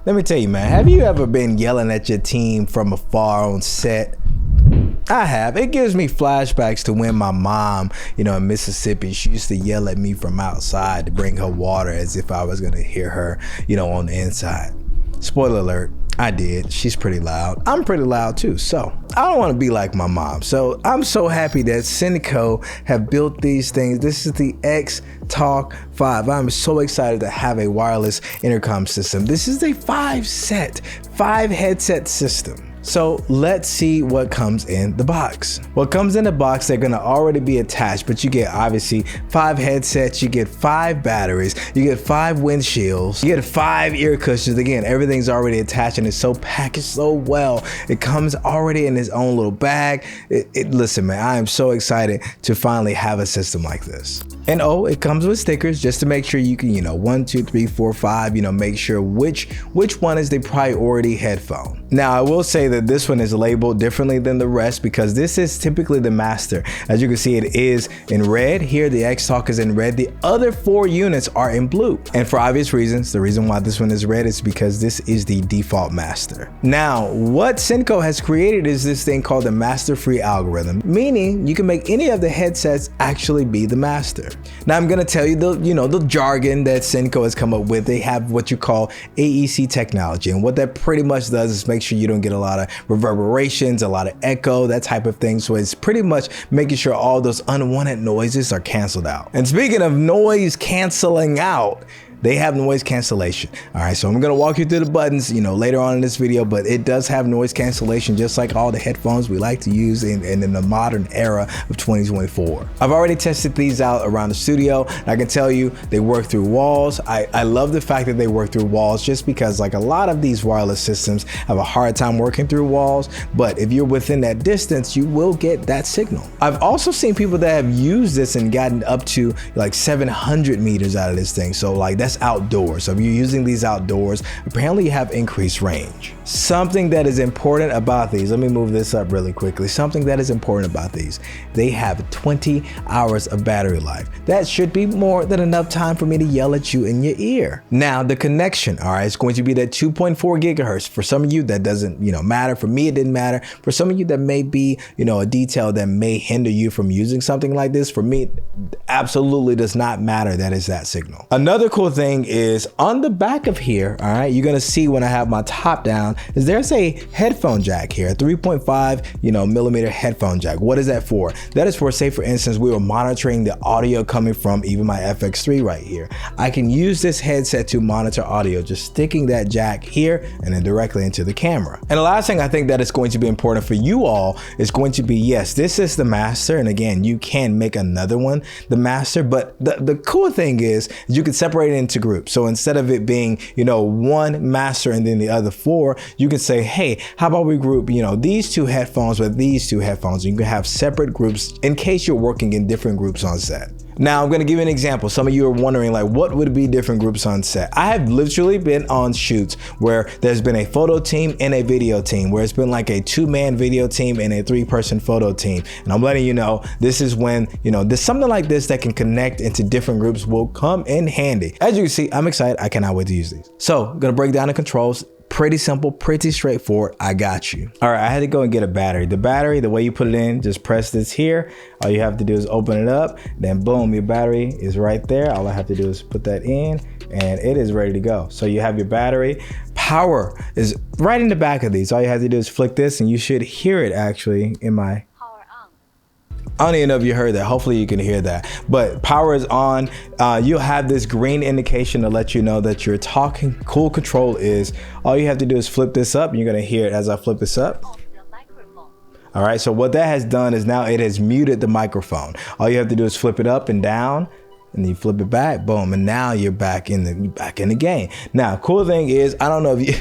Let me tell you, man, have you ever been yelling at your team from afar on set? I have. It gives me flashbacks to when my mom, in Mississippi, she used to yell at me from outside to bring her water as if I was going to hear her, on the inside. Spoiler alert, I did. She's pretty loud. I'm pretty loud too, so I don't want to be like my mom. So I'm so happy that SYNCO have built these things. This is the XTALK5. I'm so excited to have a wireless intercom system. This is a 5 headset system. So let's see what comes in the box. What comes in the box, they're gonna already be attached, but you get obviously 5 headsets, you get 5 batteries, you get 5 windshields, you get 5 ear cushions. Again, everything's already attached and it's so packaged so well. It comes already in its own little bag. Listen, man, I am so excited to finally have a system like this. And it comes with stickers just to make sure you can, 1, 2, 3, 4, 5, make sure which one is the priority headphone. Now, I will say that this one is labeled differently than the rest because this is typically the master. As you can see, it is in red. Here, the XTALK is in red. The other 4 units are in blue. And for obvious reasons, the reason why this one is red is because this is the default master. Now, what SYNCO has created is this thing called the master-free algorithm, meaning you can make any of the headsets actually be the master. Now, I'm gonna tell you the jargon that SYNCO has come up with. They have what you call AEC technology. And what that pretty much does is make sure you don't get a lot of reverberations, a lot of echo, that type of thing. So it's pretty much making sure all those unwanted noises are canceled out. And speaking of noise canceling out, they have noise cancellation. All right, so I'm gonna walk you through the buttons, later on in this video, but it does have noise cancellation just like all the headphones we like to use in the modern era of 2024. I've already tested these out around the studio. And I can tell you they work through walls. I love the fact that they work through walls just because like a lot of these wireless systems have a hard time working through walls, but if you're within that distance, you will get that signal. I've also seen people that have used this and gotten up to like 700 meters out of this thing. So like that's outdoors. So if you're using these outdoors, apparently you have increased range. Something that is important about these, let me move this up really quickly. Something that is important about these, they have 20 hours of battery life. That should be more than enough time for me to yell at you in your ear. Now the connection, all right, it's going to be that 2.4 gigahertz. For some of you that doesn't, matter. For me, it didn't matter. For some of you that may be, a detail that may hinder you from using something like this, for me, absolutely does not matter. That is that signal. Another cool thing is on the back of here, all right, you're gonna see when I have my top down, is there's a headphone jack here, a 3.5 millimeter headphone jack. What is that for? That is for, say for instance, we were monitoring the audio coming from even my FX3 right here. I can use this headset to monitor audio, just sticking that jack here and then directly into the camera. And the last thing I think that is going to be important for you all is going to be, yes, this is the master. And again, you can make another one the master, but the cool thing is you can separate it into groups. So instead of it being, one master and then the other 4, you can say, hey, how about we group, these 2 headphones with these 2 headphones. You can have separate groups in case you're working in different groups on set. Now, I'm gonna give you an example. Some of you are wondering, like, what would be different groups on set? I have literally been on shoots where there's been a photo team and a video team, where it's been like a 2-man video team and a 3-person photo team. And I'm letting you know, this is when, there's something like this that can connect into different groups will come in handy. As you can see, I'm excited. I cannot wait to use these. So I'm gonna break down the controls. Pretty simple, pretty straightforward. I got you. All right, I had to go and get a battery. The battery, the way you put it in, just press this here. All you have to do is open it up, then boom, your battery is right there. All I have to do is put that in and it is ready to go. So you have your battery. Power is right in the back of these. All you have to do is flick this and you should hear it actually in my I don't even know if you heard that. Hopefully you can hear that. But power is on. You'll have this green indication to let you know that you're talking. Cool control is, all you have to do is flip this up. And you're gonna hear it as I flip this up. All right, so what that has done is now it has muted the microphone. All you have to do is flip it up and down. And then you flip it back, boom, and now you're back in the game. Now, cool thing is, I don't know if you,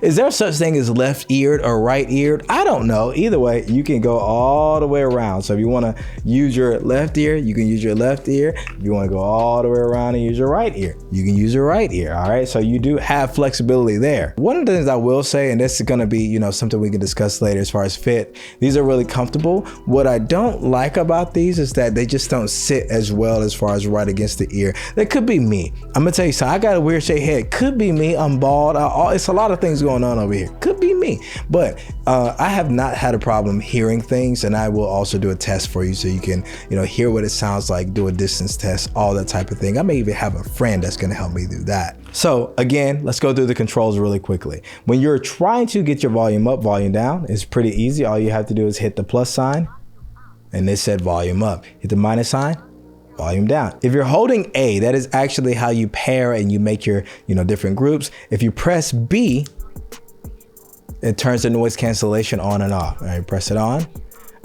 is there such thing as left-eared or right-eared? I don't know. Either way, you can go all the way around. So if you want to use your left ear, you can use your left ear. If you want to go all the way around and use your right ear, you can use your right ear. All right, so you do have flexibility there. One of the things I will say, and this is going to be, something we can discuss later as far as fit. These are really comfortable. What I don't like about these is that they just don't sit as well as far as writing against the ear. That could be me. I'm gonna tell you something. I got a weird shaped head. Could be me. I'm bald. It's a lot of things going on over here. Could be me. But I have not had a problem hearing things, and I will also do a test for you so you can, hear what it sounds like, do a distance test, all that type of thing. I may even have a friend that's gonna help me do that. So again, let's go through the controls really quickly. When you're trying to get your volume up, volume down, it's pretty easy. All you have to do is hit the plus sign, and it said volume up. Hit the minus sign, volume down. If you're holding A, that is actually how you pair and you make your, different groups. If you press B, it turns the noise cancellation on and off. All right, press it on.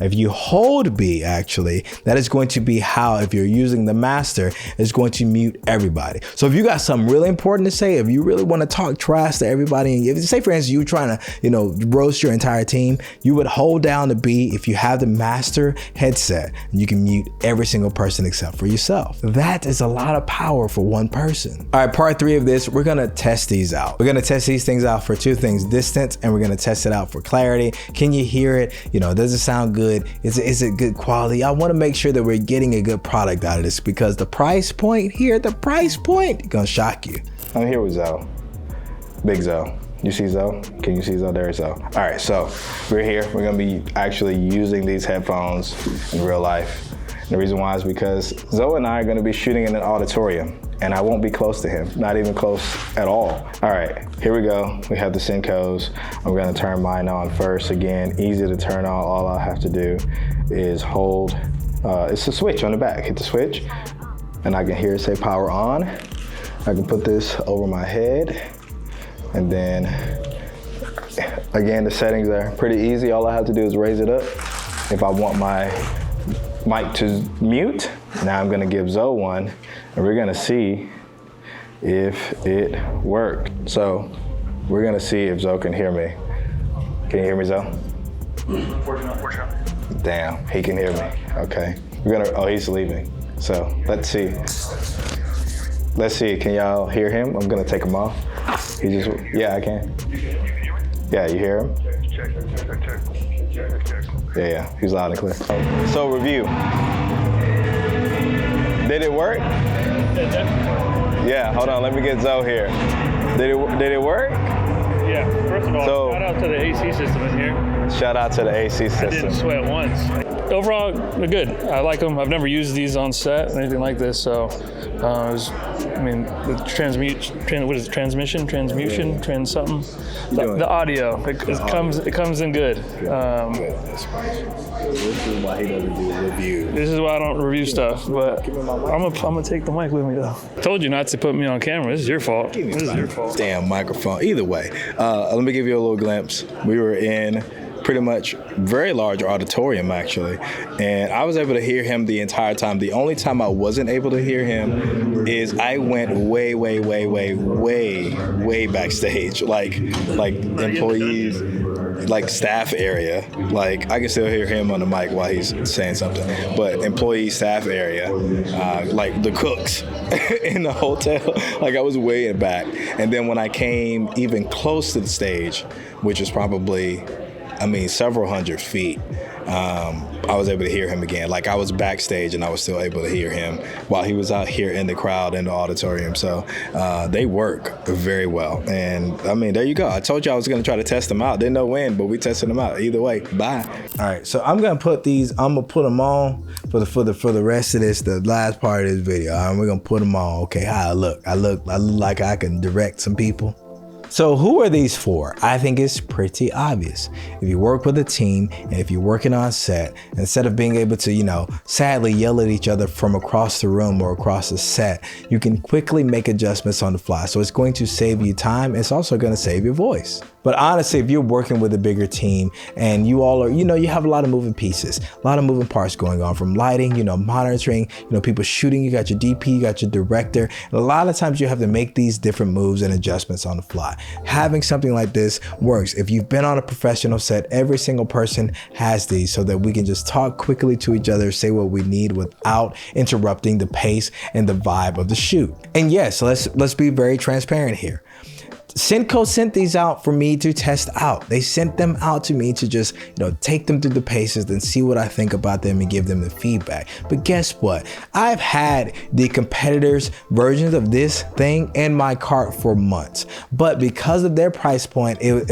If you hold B, actually, that is going to be how, if you're using the master, it's going to mute everybody. So if you got something really important to say, if you really want to talk trash to everybody, and if, say for instance, you trying to, roast your entire team, you would hold down the B if you have the master headset, and you can mute every single person except for yourself. That is a lot of power for one person. All right, part 3 of this, we're gonna test these out. We're gonna test these things out for 2 things, distance, and we're gonna test it out for clarity. Can you hear it? Does it sound good? Is it good quality? I want to make sure that we're getting a good product out of this, because the price point here, gonna shock you. I'm here with Zoe, Big Zoe. You see Zoe? Can you see Zoe? There is Zoe. All right, so we're here. We're gonna be actually using these headphones in real life. And the reason why is because Zoe and I are gonna be shooting in an auditorium, and I won't be close to him, not even close at all. All right, here we go. We have the SYNCOs. I'm gonna turn mine on first. Again, easy to turn on. All I have to do is hold, it's a switch on the back. Hit the switch, and I can hear it say power on. I can put this over my head, and then, again, the settings are pretty easy. All I have to do is raise it up. If I want my mic to mute, now I'm gonna give Zoe one, and we're gonna see if it worked. So we're gonna see if Zoe can hear me. Can you hear me, Zoe? Unfortunately. Damn, he can hear me. Okay. He's leaving. So let's see. Can y'all hear him? I'm gonna take him off. Yeah, I can. Yeah, you hear him? Yeah, he's loud and clear. So review. Did it work? Yeah, hold on, let me get Zoe here. Did it work? Yeah, first of all, shout out to the AC system in here. Shout out to the AC system. I didn't sweat once. Overall, they're good. I like them. I've never used these on set or anything like this, so the the audio, it comes in good. This is why he doesn't do reviews. This is why I don't review stuff, but I'm gonna take the mic with me though. I told you not to put me on camera. This is your fault. Damn microphone. Either way, let me give you a little glimpse. We were in pretty much very large auditorium actually, and I was able to hear him the entire time. The only time I wasn't able to hear him is I went way backstage, like employees, like staff area. Like I can still hear him on the mic while he's saying something, but employee staff area, like the cooks in the hotel, like I was way in back. And then when I came even close to the stage, which is probably several hundred feet, I was able to hear him again. Like I was backstage and I was still able to hear him while he was out here in the crowd in the auditorium. So they work very well. And there you go. I told you I was gonna try to test them out. Didn't know when, but we tested them out. Either way, bye. All right, so I'm gonna put them on for the rest of this, the last part of this video. All right, we're gonna put them on. Okay, how I look like I can direct some people. So who are these for? I think it's pretty obvious. If you work with a team and if you're working on set, instead of being able to, sadly yell at each other from across the room or across the set, you can quickly make adjustments on the fly. So it's going to save you time. It's also going to save your voice. But honestly, if you're working with a bigger team and you all are, you have a lot of moving pieces, a lot of moving parts going on, from lighting, monitoring, people shooting, you got your DP, you got your director. And a lot of times you have to make these different moves and adjustments on the fly. Having something like this works. If you've been on a professional set, every single person has these so that we can just talk quickly to each other, say what we need without interrupting the pace and the vibe of the shoot. And yes, let's be very transparent here. SYNCO sent these out for me to test out. They sent them out to me to just, take them through the paces and see what I think about them and give them the feedback. But guess what? I've had the competitors' versions of this thing in my cart for months. But because of their price point, it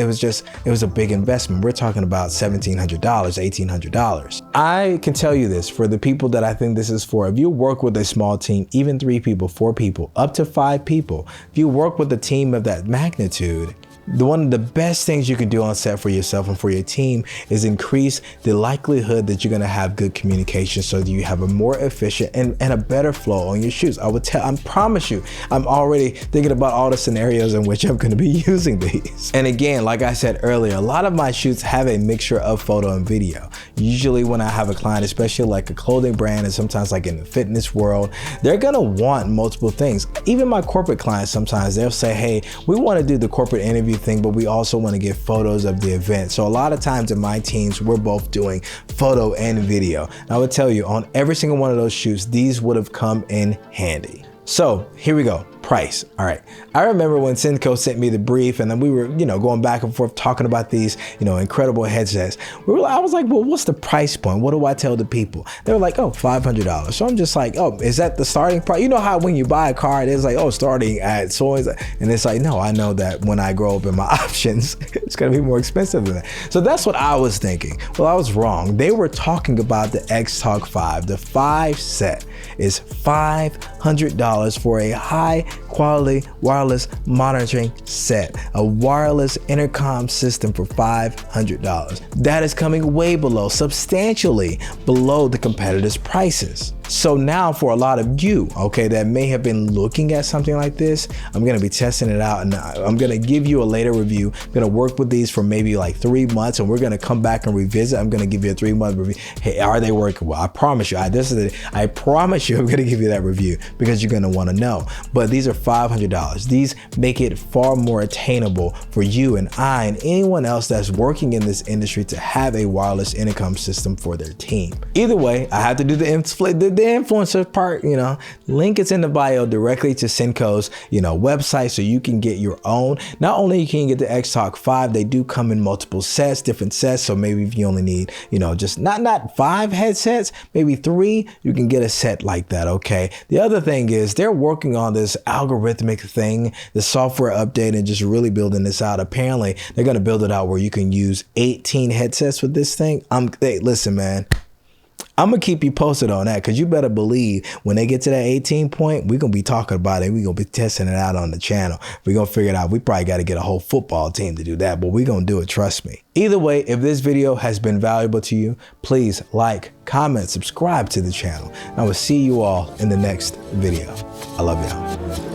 was a big investment. We're talking about $1,700, $1,800. I can tell you this, for the people that I think this is for, if you work with a small team, even 3 people, 4 people, up to 5 people, if you work with a team of that magnitude, one of the best things you can do on set for yourself and for your team is increase the likelihood that you're going to have good communication so that you have a more efficient and a better flow on your shoots. I promise you, I'm already thinking about all the scenarios in which I'm going to be using these. And again, like I said earlier, a lot of my shoots have a mixture of photo and video. Usually when I have a client, especially like a clothing brand and sometimes like in the fitness world, they're going to want multiple things. Even my corporate clients, sometimes they'll say, hey, we want to do the corporate interview thing, but we also want to get photos of the event. So a lot of times in my teams, we're both doing photo and video. And I would tell you, on every single one of those shoots, these would have come in handy. So here we go. Price. All right. I remember when SYNCO sent me the brief, and then we were, going back and forth talking about these, incredible headsets. I was like, well, what's the price point? What do I tell the people? They were like, oh, $500. So I'm just like, oh, is that the starting price? You know how when you buy a car, it's like, oh, starting at so, and it's like, no, I know that when I grow up in my options, it's going to be more expensive than that. So that's what I was thinking. Well, I was wrong. They were talking about the XTALK5. The 5 set is $500 for a high quality wireless monitoring set, a wireless intercom system for $500. That is coming way below, substantially below the competitors' prices. So now for a lot of you, okay, that may have been looking at something like this, I'm gonna be testing it out and I'm gonna give you a later review. I'm gonna work with these for maybe like 3 months and we're gonna come back and revisit. I'm gonna give you a 3-month review. Hey, are they working well? I promise you, I promise you I'm gonna give you that review because you're gonna wanna know. But these are $500. These make it far more attainable for you and I and anyone else that's working in this industry to have a wireless intercom system for their team. Either way, I have to do the influencer part, link is in the bio directly to SYNCO's, website so you can get your own. Not only can you get the XTALK5, they do come in multiple sets, different sets. So maybe if you only need, just not 5 headsets, maybe 3, you can get a set like that, okay? The other thing is they're working on this algorithmic thing, the software update, and just really building this out. Apparently, they're going to build it out where you can use 18 headsets with this thing. Hey, listen, man. I'm going to keep you posted on that because you better believe when they get to that 18 point, we're going to be talking about it. We're going to be testing it out on the channel. We're going to figure it out. We probably got to get a whole football team to do that, but we're going to do it. Trust me. Either way, if this video has been valuable to you, please like, comment, subscribe to the channel. I will see you all in the next video. I love y'all.